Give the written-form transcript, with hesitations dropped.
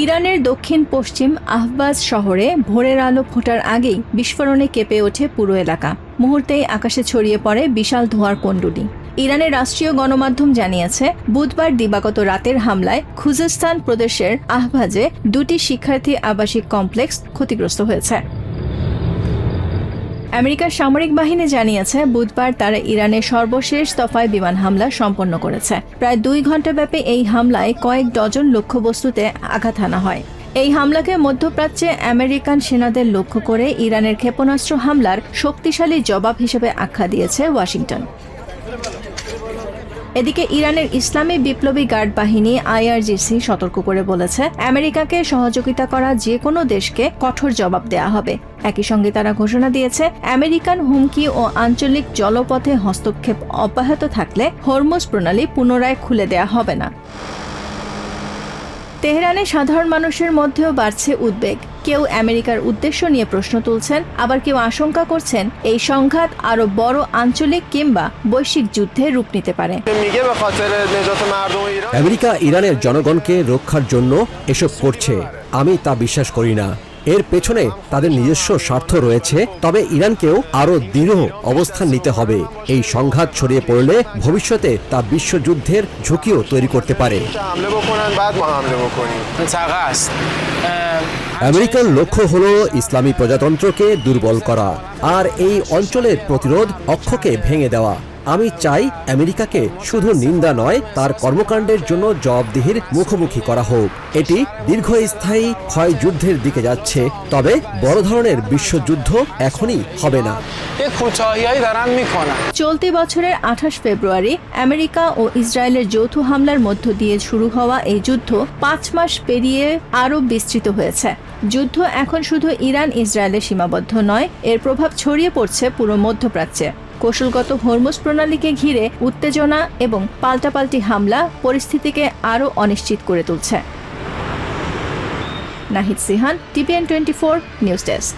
ইরানের দক্ষিণ পশ্চিম আহবাজ শহরে ভোরের আলো ফোটার আগেই বিস্ফোরণে কেঁপে ওঠে পুরো এলাকা। মুহূর্তেই আকাশে ছড়িয়ে পড়ে বিশাল ধোঁয়ার কুণ্ডলী। ইরানের রাষ্ট্রীয় গণমাধ্যম জানিয়েছে, বুধবার দিবাগত রাতের হামলায় খুজেস্তান প্রদেশের আহবাজে 2টি শিক্ষার্থী আবাসিক কমপ্লেক্স ক্ষতিগ্রস্ত হয়েছে। আমেরিকার সামরিক বাহিনী জানিয়েছে, বুধবার তারা ইরানের সর্বশেষ দফায় বিমান হামলা সম্পন্ন করেছে। প্রায় 2 ঘণ্টাব্যাপী এই হামলায় কয়েক ডজন লক্ষ্যবস্তুতে আঘাত হানা হয়। এই হামলাকে মধ্যপ্রাচ্যে আমেরিকান সেনাদের লক্ষ্য করে ইরানের ক্ষেপণাস্ত্র হামলার শক্তিশালী জবাব হিসেবে আখ্যা দিয়েছে ওয়াশিংটন। এদিকে ইরানের ইসলামী বিপ্লবী গার্ড বাহিনী IRGC সতর্ক করে বলেছে, আমেরিকাকে সহযোগিতা করা যে কোনো দেশকে কঠোর জবাব দেয়া হবে। একই সঙ্গে তারা ঘোষণা দিয়েছে, আমেরিকান হুমকি ও আঞ্চলিক জলপথে হস্তক্ষেপ অব্যাহত থাকলে হরমুজ প্রণালী পুনরায় খুলে দেয়া হবে না। তেহরানে সাধারণ মানুষের মধ্যেও বাড়ছে উদ্বেগ। কেউ আমেরিকার উদ্দেশ্য নিয়ে প্রশ্ন তুলছেন, আবার কেউ আশঙ্কা করছেন এই সংঘাত আরো বড় আঞ্চলিক কিংবা বৈশ্বিক যুদ্ধে রূপ নিতে পারে। আমেরিকা ইরানের জনগণকে রক্ষার জন্য এসব করছে, আমি তা বিশ্বাস করি না। এর পেছনে তাদের নিজস্ব স্বার্থ রয়েছে, তবে ইরানকেও আরো দৃঢ় অবস্থান নিতে হবে। এই সংঘাত ছড়িয়ে পড়লে ভবিষ্যতে তা বিশ্বযুদ্ধের ঝুঁকিও তৈরি করতে পারে। আমেরিকার লক্ষ্য হলো ইসলামী প্রজাতন্ত্রকে দুর্বল করা আর এই অঞ্চলের প্রতিরোধ অক্ষকে ভেঙে দেওয়া। আমি চাই আমেরিকাকে শুধু নিন্দা নয়, তার কর্মকাণ্ডের জন্য জবাবদিহির মুখোমুখি করা হোক। এটি দীর্ঘস্থায়ী ক্ষয় যুদ্ধের দিকে যাচ্ছে, তবে বড় ধরনের বিশ্বযুদ্ধ এখনই হবে না। চলতি বছরের 28 ফেব্রুয়ারি আমেরিকা ও ইসরায়েলের যৌথ হামলার মধ্য দিয়ে শুরু হওয়া এই যুদ্ধ 5 মাস পেরিয়ে আরও বিস্তৃত হয়েছে। যুদ্ধ এখন শুধু ইরান ইসরায়েলে সীমাবদ্ধ নয়, এর প্রভাব ছড়িয়ে পড়ছে পুরো মধ্যপ্রাচ্যে। কৌশলগত হরমুজ প্রণালীকে ঘিরে উত্তেজনা এবং পাল্টাপাল্টি হামলা পরিস্থিতিকে আরও অনিশ্চিত করে তুলছে। Nahid Sihan, TPN 24 news desk.